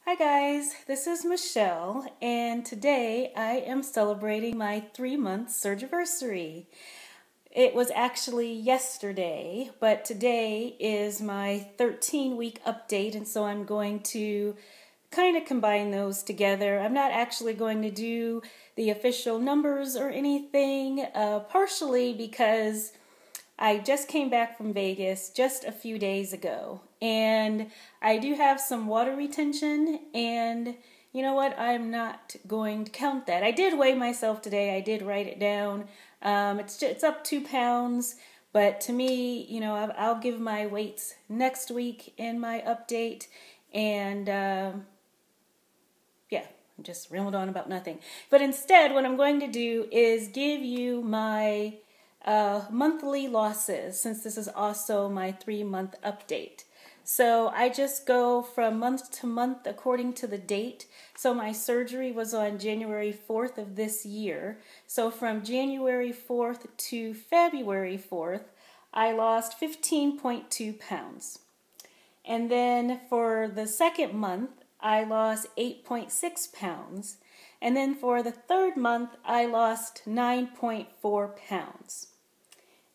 Hi guys, this is Michelle, and today I am celebrating my 3-month surgiversary. It was actually yesterday, but today is my 13-week update, and so I'm going to kind of combine those together. I'm not actually going to do the official numbers or anything, partially because I just came back from Vegas just a few days ago, and I do have some water retention, and you know what? I'm not going to count that. I did weigh myself today. I did write it down. It's up 2 pounds, but to me, you know, I'll give my weights next week in my update, and yeah, I just rambled on about nothing. But instead, what I'm going to do is give you my monthly losses, since this is also my 3-month update. So I just go from month to month according to the date. So my surgery was on January 4th of this year. So from January 4th to February 4th, I lost 15.2 pounds. And then for the second month, I lost 8.6 pounds. And then for the third month, I lost 9.4 pounds.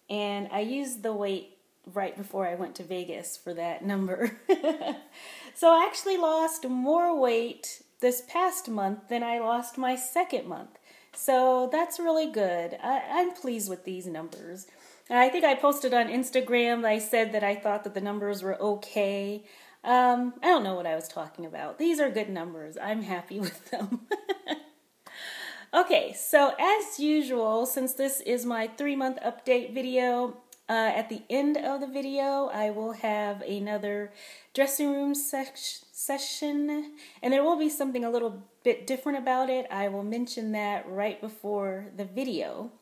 And I used the weight right before I went to Vegas for that number. So I actually lost more weight this past month than I lost my second month. So that's really good. I'm pleased with these numbers. And I think I posted on Instagram that I said that I thought that the numbers were okay. I don't know what I was talking about. These are good numbers. I'm happy with them. Okay, so as usual, since this is my 3-month update video, at the end of the video, I will have another dressing room session, and there will be something a little bit different about it. I will mention that right before the video.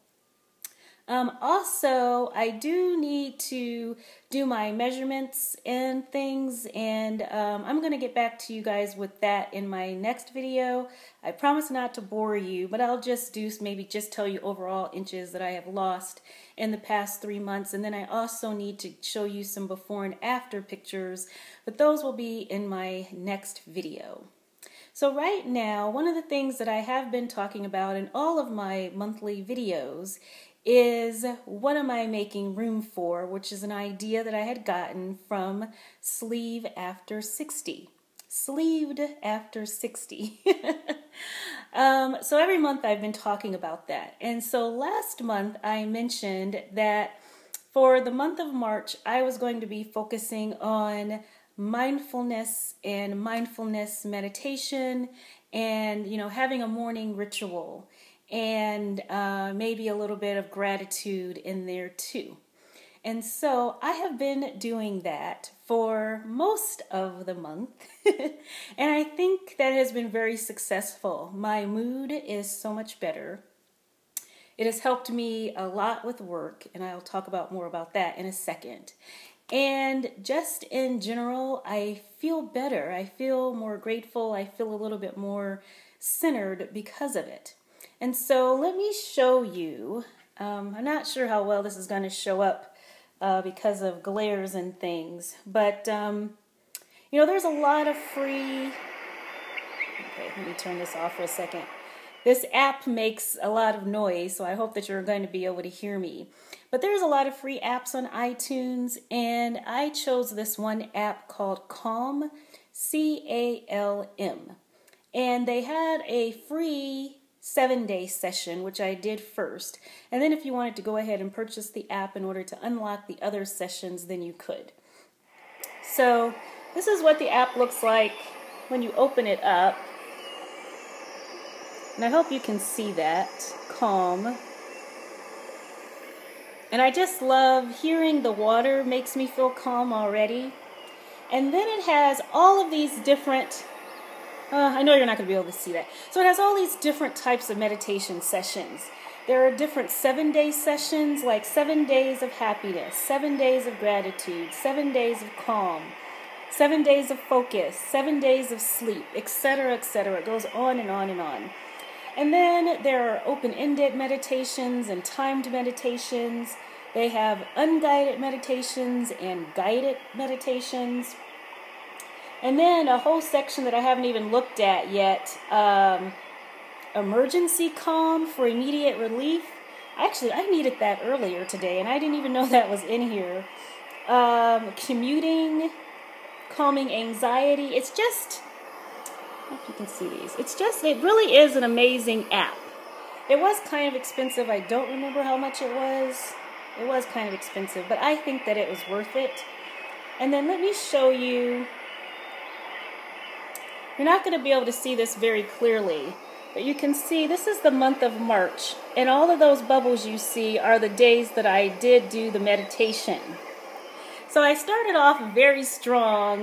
Also, I do need to do my measurements and things, and I'm going to get back to you guys with that in my next video. I promise not to bore you, but I'll just maybe tell you overall inches that I have lost in the past 3 months, and then I also need to show you some before and after pictures, but those will be in my next video. So right now, one of the things that I have been talking about in all of my monthly videos is what am I making room for, which is an idea that I had gotten from Sleeve After 60. Sleeved After 60. So every month I've been talking about that. And so last month I mentioned that for the month of March I was going to be focusing on mindfulness and mindfulness meditation and, you know, having a morning ritual and maybe a little bit of gratitude in there too. And so I have been doing that for most of the month, and I think that has been very successful. My mood is so much better. It has helped me a lot with work, and I'll talk more about that in a second. And just in general, I feel better. I feel more grateful. I feel a little bit more centered because of it. And so let me show you. I'm not sure how well this is going to show up because of glares and things. But, you know, there's a lot of free... Okay, let me turn this off for a second. This app makes a lot of noise, so I hope that you're going to be able to hear me. But there's a lot of free apps on iTunes, and I chose this one app called Calm, C-A-L-M. And they had a free 7-day session, which I did first. And then if you wanted to go ahead and purchase the app in order to unlock the other sessions, then you could. So this is what the app looks like when you open it up. And I hope you can see that. Calm. And I just love hearing the water makes me feel calm already. And then it has all of these different... I know you're not going to be able to see that. So it has all these different types of meditation sessions. There are different 7-day sessions, like 7 days of happiness, 7 days of gratitude, 7 days of calm, 7 days of focus, 7 days of sleep, etc., etc. It goes on and on and on. And then there are open-ended meditations and timed meditations. They have unguided meditations and guided meditations. And then a whole section that I haven't even looked at yet, emergency calm for immediate relief. Actually, I needed that earlier today, and I didn't even know that was in here. Commuting, calming anxiety. It's just, I don't know if you can see these. It really is an amazing app. It was kind of expensive. I don't remember how much it was. It was kind of expensive, but I think that it was worth it. And then let me show you. You're not going to be able to see this very clearly, but you can see this is the month of March, and all of those bubbles you see are the days that I did do the meditation. So I started off very strong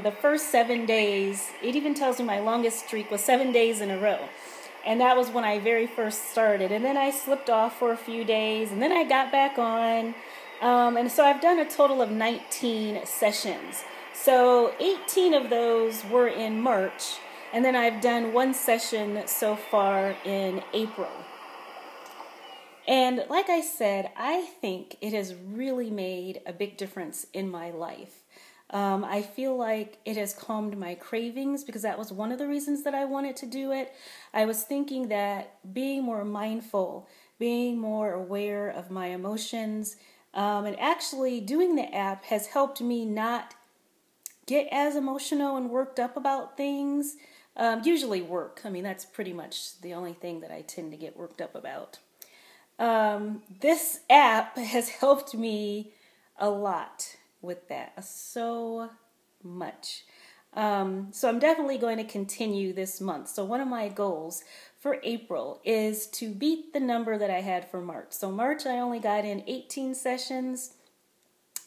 the first 7 days. It even tells me my longest streak was 7 days in a row. And that was when I very first started. And then I slipped off for a few days, and then I got back on. And so I've done a total of 19 sessions. So 18 of those were in March, and then I've done one session so far in April. And like I said, I think it has really made a big difference in my life. I feel like it has calmed my cravings, because that was one of the reasons that I wanted to do it. I was thinking that being more mindful, being more aware of my emotions, and actually doing the app has helped me not get as emotional and worked up about things. Usually work. I mean, that's pretty much the only thing that I tend to get worked up about. This app has helped me a lot with that, so much. So I'm definitely going to continue this month. So one of my goals for April is to beat the number that I had for March. So March, I only got in 18 sessions.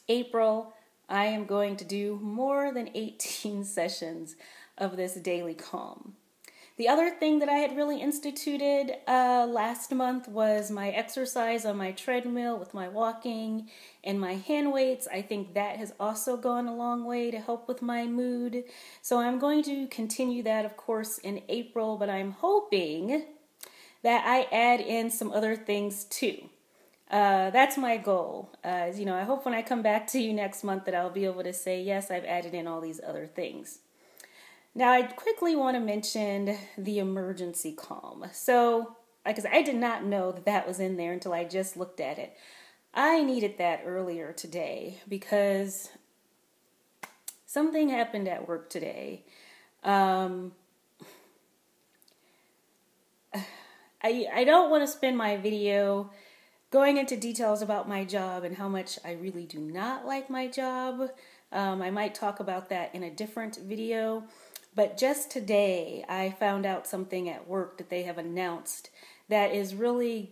April, I am going to do more than 18 sessions of this daily calm. The other thing that I had really instituted last month was my exercise on my treadmill with my walking and my hand weights. I think that has also gone a long way to help with my mood. So I'm going to continue that, of course, in April, but I'm hoping that I add in some other things too. That's my goal. I hope when I come back to you next month that I'll be able to say, yes, I've added in all these other things. Now, I quickly want to mention the emergency calm. So, because I did not know that that was in there until I just looked at it. I needed that earlier today because something happened at work today. I don't want to spend my video going into details about my job and how much I really do not like my job. I might talk about that in a different video. But just today, I found out something at work that they have announced that is really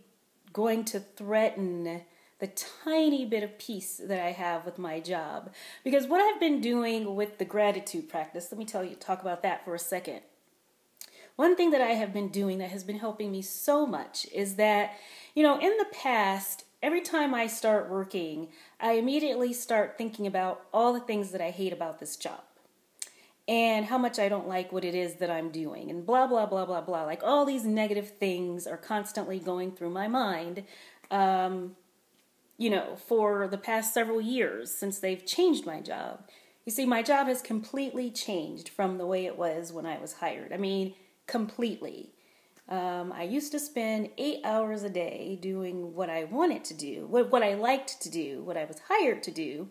going to threaten the tiny bit of peace that I have with my job. Because what I've been doing with the gratitude practice, let me talk about that for a second. One thing that I have been doing that has been helping me so much is that, in the past, every time I start working, I immediately start thinking about all the things that I hate about this job. And how much I don't like what it is that I'm doing, and blah, blah, blah, blah, blah. Like all these negative things are constantly going through my mind, for the past several years since they've changed my job. You see, my job has completely changed from the way it was when I was hired. I mean, completely. I used to spend 8 hours a day doing what I wanted to do, what I liked to do, what I was hired to do.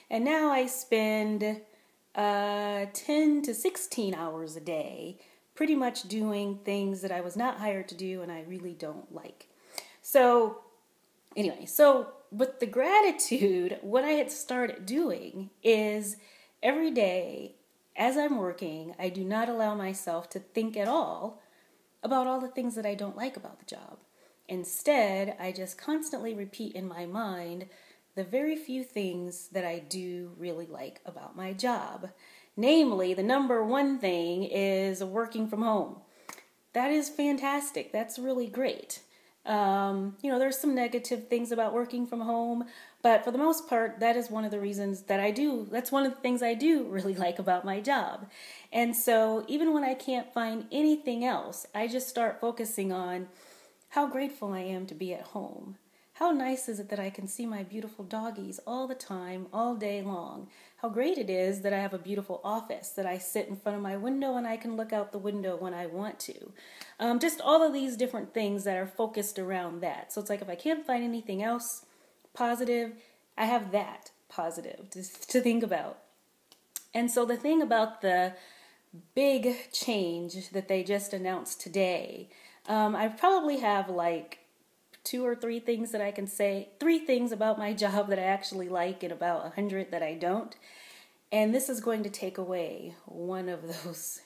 And now I spend 10 to 16 hours a day, pretty much doing things that I was not hired to do and I really don't like. So with the gratitude, what I had started doing is every day as I'm working, I do not allow myself to think at all about all the things that I don't like about the job. Instead, I just constantly repeat in my mind the very few things that I do really like about my job. Namely, the number one thing is working from home. That is fantastic. That's really great. There's some negative things about working from home, but for the most part, that is one of the reasons that that's one of the things I do really like about my job. And so even when I can't find anything else, I just start focusing on how grateful I am to be at home. How nice is it that I can see my beautiful doggies all the time, all day long? How great it is that I have a beautiful office, that I sit in front of my window and I can look out the window when I want to. Just all of these different things that are focused around that. So it's like if I can't find anything else positive, I have that positive to think about. And so the thing about the big change that they just announced today, I probably have like 2 or 3 things that I can say, 3 things about my job that I actually like and about 100 that I don't. And this is going to take away one of those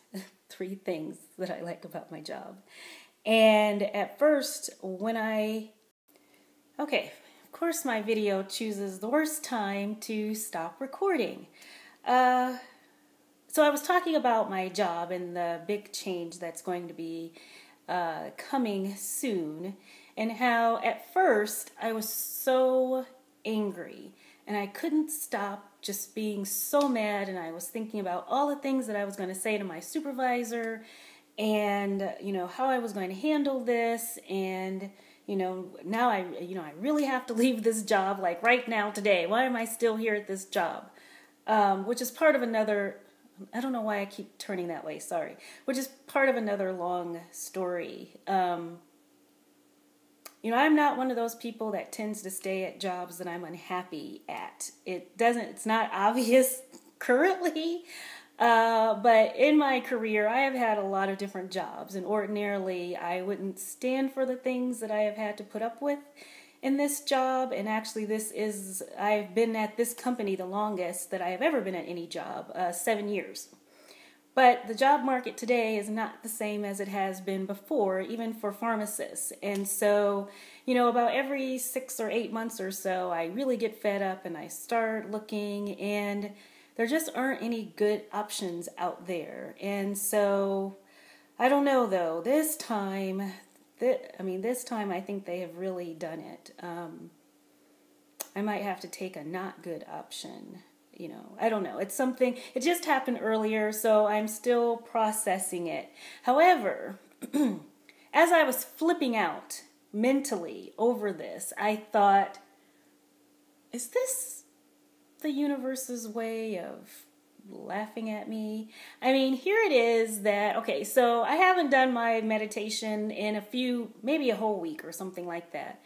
3 things that I like about my job. And at first, okay, of course my video chooses the worst time to stop recording. So I was talking about my job and the big change that's going to be coming soon, and how at first I was so angry and I couldn't stop just being so mad, and I was thinking about all the things that I was going to say to my supervisor and how I was going to handle this, and now I really have to leave this job like right now today. Why am I still here at this job? Which is part of another, I don't know why I keep turning that way, sorry. Which is part of another long story. I'm not one of those people that tends to stay at jobs that I'm unhappy at. It's not obvious currently, but in my career, I have had a lot of different jobs, and ordinarily I wouldn't stand for the things that I have had to put up with in this job. And actually I've been at this company the longest that I have ever been at any job, 7 years. But the job market today is not the same as it has been before, even for pharmacists. And so, about every 6 or 8 months or so, I really get fed up and I start looking, and there just aren't any good options out there. And so, I don't know though, this time I think they have really done it. I might have to take a not good option. I don't know. It's something, it just happened earlier, so I'm still processing it. However, as I was flipping out mentally over this, I thought, is this the universe's way of laughing at me? I mean, here it is that, okay, so I haven't done my meditation in maybe a whole week or something like that.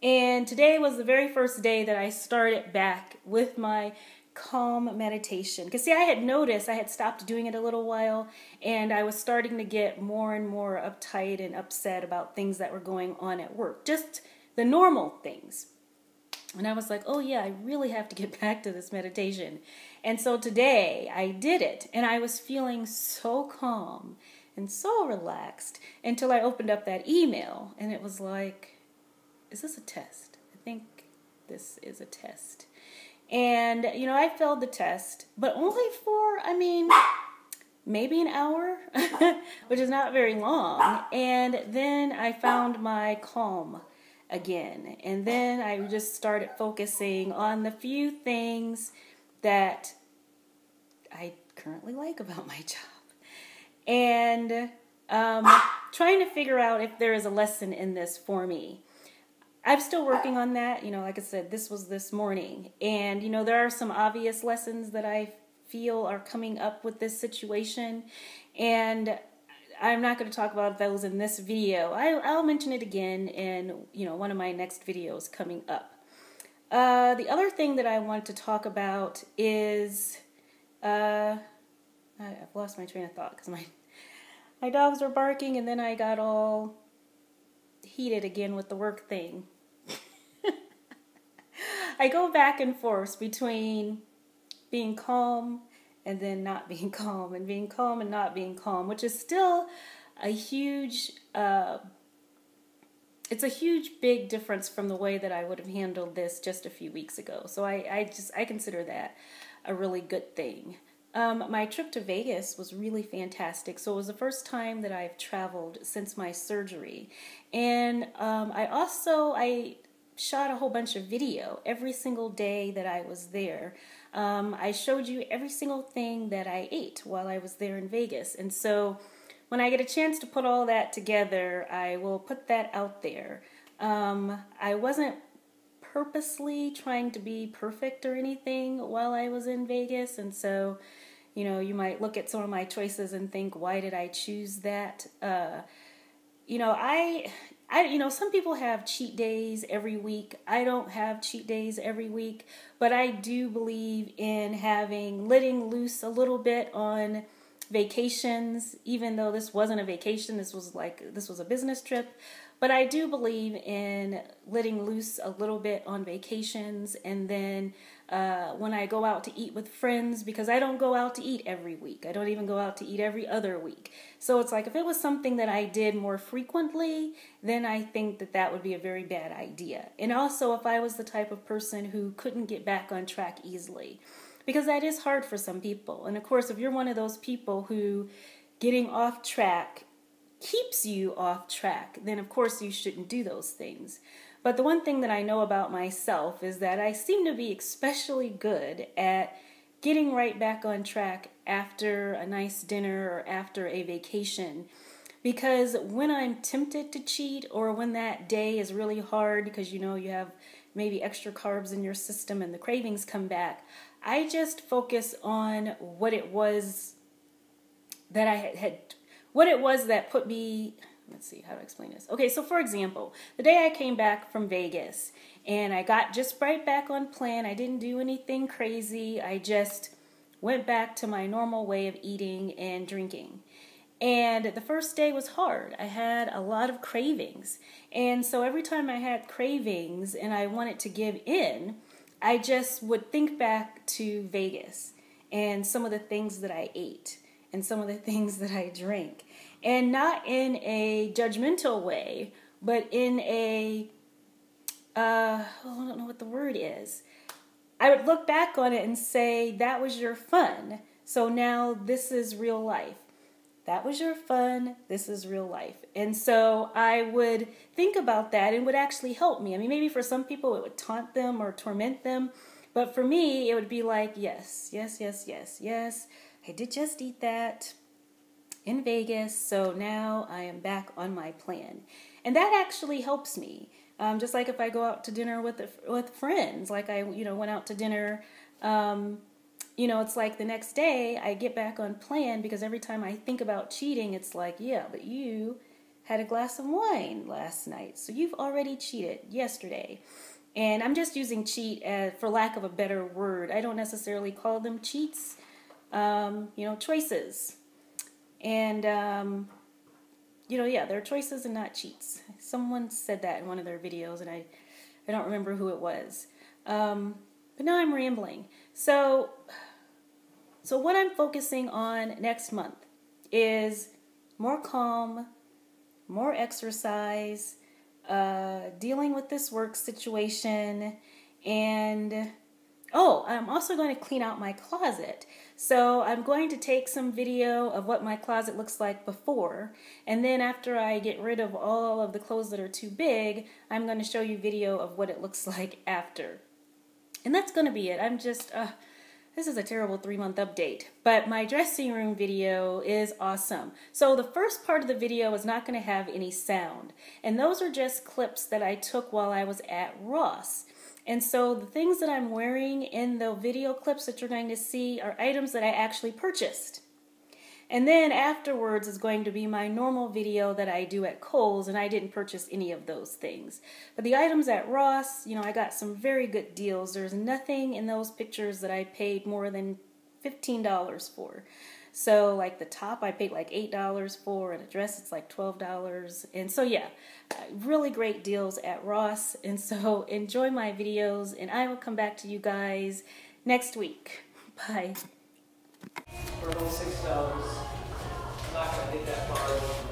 And today was the very first day that I started back with my calm meditation. Because see, I had noticed I had stopped doing it a little while, and I was starting to get more and more uptight and upset about things that were going on at work. Just the normal things. And I was like, oh yeah, I really have to get back to this meditation. And so today I did it, and I was feeling so calm and so relaxed until I opened up that email, and it was like, is this a test? I think this is a test. And, I failed the test, but only for, maybe an hour, which is not very long. And then I found my calm again. And then I just started focusing on the few things that I currently like about my job. And trying to figure out if there is a lesson in this for me. I'm still working on that. Like I said, this was this morning. And, there are some obvious lessons that I feel are coming up with this situation. And I'm not going to talk about those in this video. I'll mention it again in, one of my next videos coming up. The other thing that I want to talk about is, I've lost my train of thought because my dogs are barking, and then I got all heated again with the work thing. I go back and forth between being calm and then not being calm, and being calm and not being calm, which is still a huge, it's a huge big difference from the way that I would have handled this just a few weeks ago. So I consider that a really good thing. My trip to Vegas was really fantastic. So it was the first time that I've traveled since my surgery. And I shot a whole bunch of video every single day that I was there. I showed you every single thing that I ate while I was there in Vegas. And so when I get a chance to put all that together, I will put that out there. I wasn't purposely trying to be perfect or anything while I was in Vegas. And so, you know, you might look at some of my choices and think, why did I choose that? You know, you know, some people have cheat days every week. I don't have cheat days every week, but I do believe in letting loose a little bit on vacations, even though this wasn't a vacation. This was a business trip. But I do believe in letting loose a little bit on vacations, and then when I go out to eat with friends, because I don't go out to eat every week. I don't even go out to eat every other week. So it's like if it was something that I did more frequently, then I think that would be a very bad idea. And also if I was the type of person who couldn't get back on track easily, because that is hard for some people. And of course, if you're one of those people who getting off track keeps you off track, then of course you shouldn't do those things. But the one thing that I know about myself is that I seem to be especially good at getting right back on track after a nice dinner or after a vacation. Because when I'm tempted to cheat, or when that day is really hard because you know you have maybe extra carbs in your system and the cravings come back, I just focus on what it was that that put me, let's see, how to explain this. Okay, so for example, the day I came back from Vegas and I got just right back on plan. I didn't do anything crazy. I just went back to my normal way of eating and drinking. And the first day was hard. I had a lot of cravings. And so every time I had cravings and I wanted to give in, I just would think back to Vegas and some of the things that I ate and some of the things that I drank. And not in a judgmental way, but in I don't know what the word is. I would look back on it and say, that was your fun. So now this is real life. That was your fun. This is real life. And so I would think about that, and it would actually help me. I mean, maybe for some people it would taunt them or torment them. But for me, it would be like, yes, I did just eat that in Vegas, so now I am back on my plan. And that actually helps me. Just like if I go out to dinner with friends, like I went out to dinner, it's like the next day I get back on plan, because every time I think about cheating, it's like, yeah, but you had a glass of wine last night, so you've already cheated yesterday. And I'm just using cheat for lack of a better word. I don't necessarily call them cheats, choices. And, they're choices and not cheats. Someone said that in one of their videos, and I don't remember who it was. But now I'm rambling. So what I'm focusing on next month is more calm, more exercise, dealing with this work situation, and I'm also going to clean out my closet. So I'm going to take some video of what my closet looks like before, and then after I get rid of all of the clothes that are too big, I'm going to show you video of what it looks like after. And that's going to be it. I'm just, this is a terrible 3-month update, but my dressing room video is awesome. So the first part of the video is not going to have any sound, and those are just clips that I took while I was at Ross. And so the things that I'm wearing in the video clips that you're going to see are items that I actually purchased. And then afterwards is going to be my normal video that I do at Kohl's, and I didn't purchase any of those things. But the items at Ross, I got some very good deals. There's nothing in those pictures that I paid more than $15 for. So like the top I paid like $8 for, and a dress it's like $12. And so yeah, really great deals at Ross. And so enjoy my videos, and I will come back to you guys next week. Bye. For only $6. I'm not going to get that far over.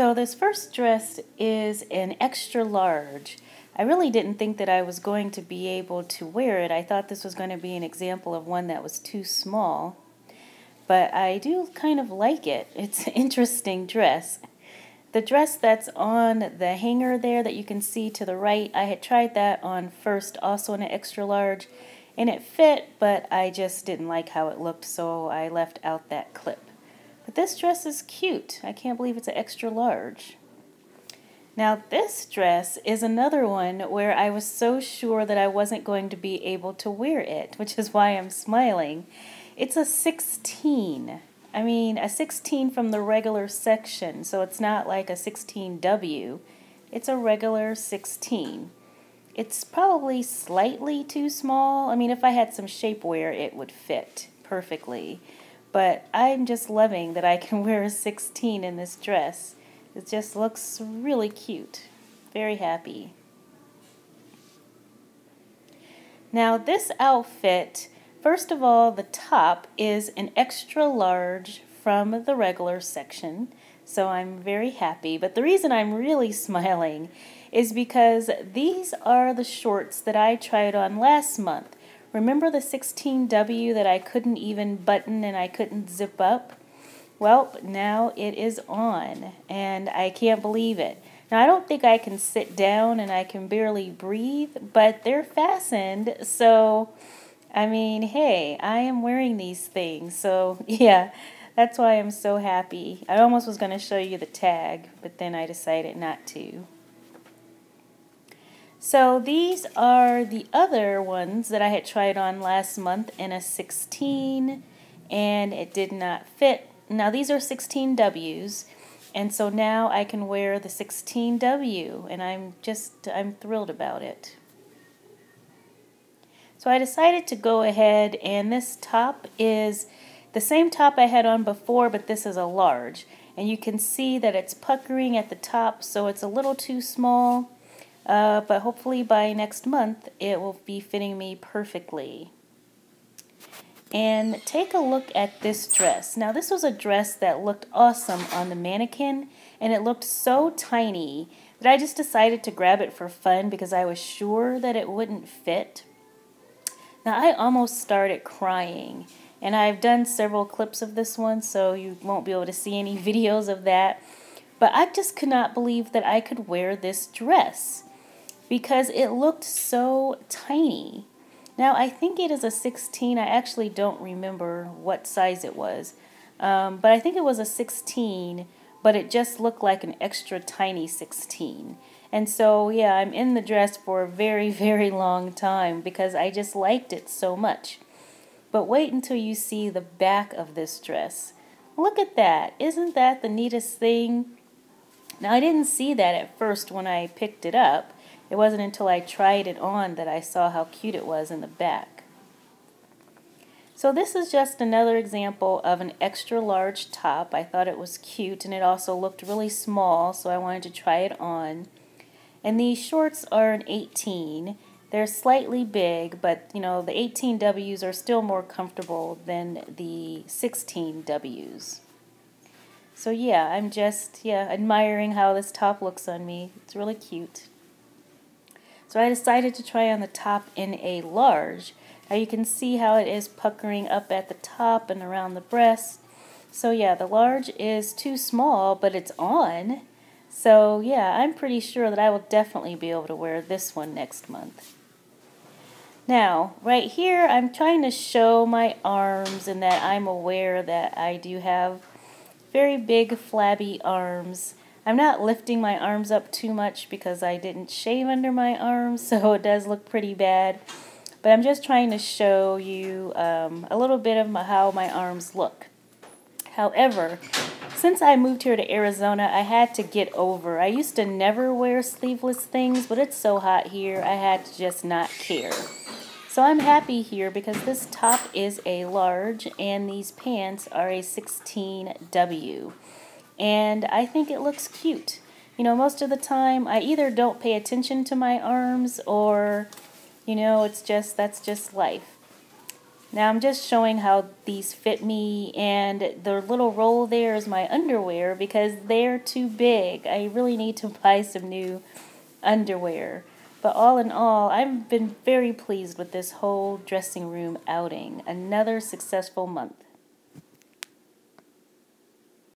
So this first dress is an extra large. I really didn't think that I was going to be able to wear it. I thought this was going to be an example of one that was too small. But I do kind of like it. It's an interesting dress. The dress that's on the hanger there that you can see to the right, I had tried that on first, also in an extra large, and it fit, but I just didn't like how it looked, so I left out that clip. But this dress is cute. I can't believe it's an extra large. Now this dress is another one where I was so sure that I wasn't going to be able to wear it, which is why I'm smiling. It's a 16. I mean, a 16 from the regular section, so it's not like a 16W. It's a regular 16. It's probably slightly too small. I mean, if I had some shapewear, it would fit perfectly. But I'm just loving that I can wear a 16 in this dress. It just looks really cute. Very happy. Now this outfit, first of all, the top is an extra large from the regular section, so I'm very happy. But the reason I'm really smiling is because these are the shorts that I tried on last month. Remember the 16W that I couldn't even button and I couldn't zip up? Well, now it is on, and I can't believe it. Now, I don't think I can sit down and I can barely breathe, but they're fastened, so, I mean, hey, I am wearing these things, so, yeah, that's why I'm so happy. I almost was going to show you the tag, but then I decided not to. So these are the other ones that I had tried on last month in a 16, and it did not fit. Now these are 16Ws, and so now I can wear the 16W, and I'm thrilled about it. So I decided to go ahead, and this top is the same top I had on before, but this is a large. And you can see that it's puckering at the top, so it's a little too small, but hopefully by next month it will be fitting me perfectly. And take a look at this dress. Now this was a dress that looked awesome on the mannequin, and it looked so tiny that I just decided to grab it for fun because I was sure that it wouldn't fit. Now I almost started crying, and I've done several clips of this one, so you won't be able to see any videos of that. But I just could not believe that I could wear this dress because it looked so tiny. Now, I think it is a 16. I actually don't remember what size it was. But I think it was a 16, but it just looked like an extra tiny 16. And so, yeah, I'm in the dress for a very, very long time because I just liked it so much. But wait until you see the back of this dress. Look at that. Isn't that the neatest thing? Now, I didn't see that at first when I picked it up. It wasn't until I tried it on that I saw how cute it was in the back. So this is just another example of an extra large top. I thought it was cute, and it also looked really small, so I wanted to try it on. And these shorts are an 18. They're slightly big, but you know, the 18Ws are still more comfortable than the 16Ws. So yeah, I'm just admiring how this top looks on me. It's really cute. So I decided to try on the top in a large. Now you can see how it is puckering up at the top and around the breast. So yeah, the large is too small, but it's on. So yeah, I'm pretty sure that I will definitely be able to wear this one next month. Now, right here, I'm trying to show my arms and that I'm aware that I do have very big, flabby arms. I'm not lifting my arms up too much because I didn't shave under my arms, so it does look pretty bad. But I'm just trying to show you a little bit of how my arms look. However, since I moved here to Arizona, I had to get over. I used to never wear sleeveless things, but it's so hot here, I had to just not care. So I'm happy here because this top is a large and these pants are a 16W. And I think it looks cute. You know, most of the time I either don't pay attention to my arms or, you know, that's just life. Now I'm just showing how these fit me, and the little roll there is my underwear because they're too big. I really need to buy some new underwear. But all in all, I've been very pleased with this whole dressing room outing. Another successful month.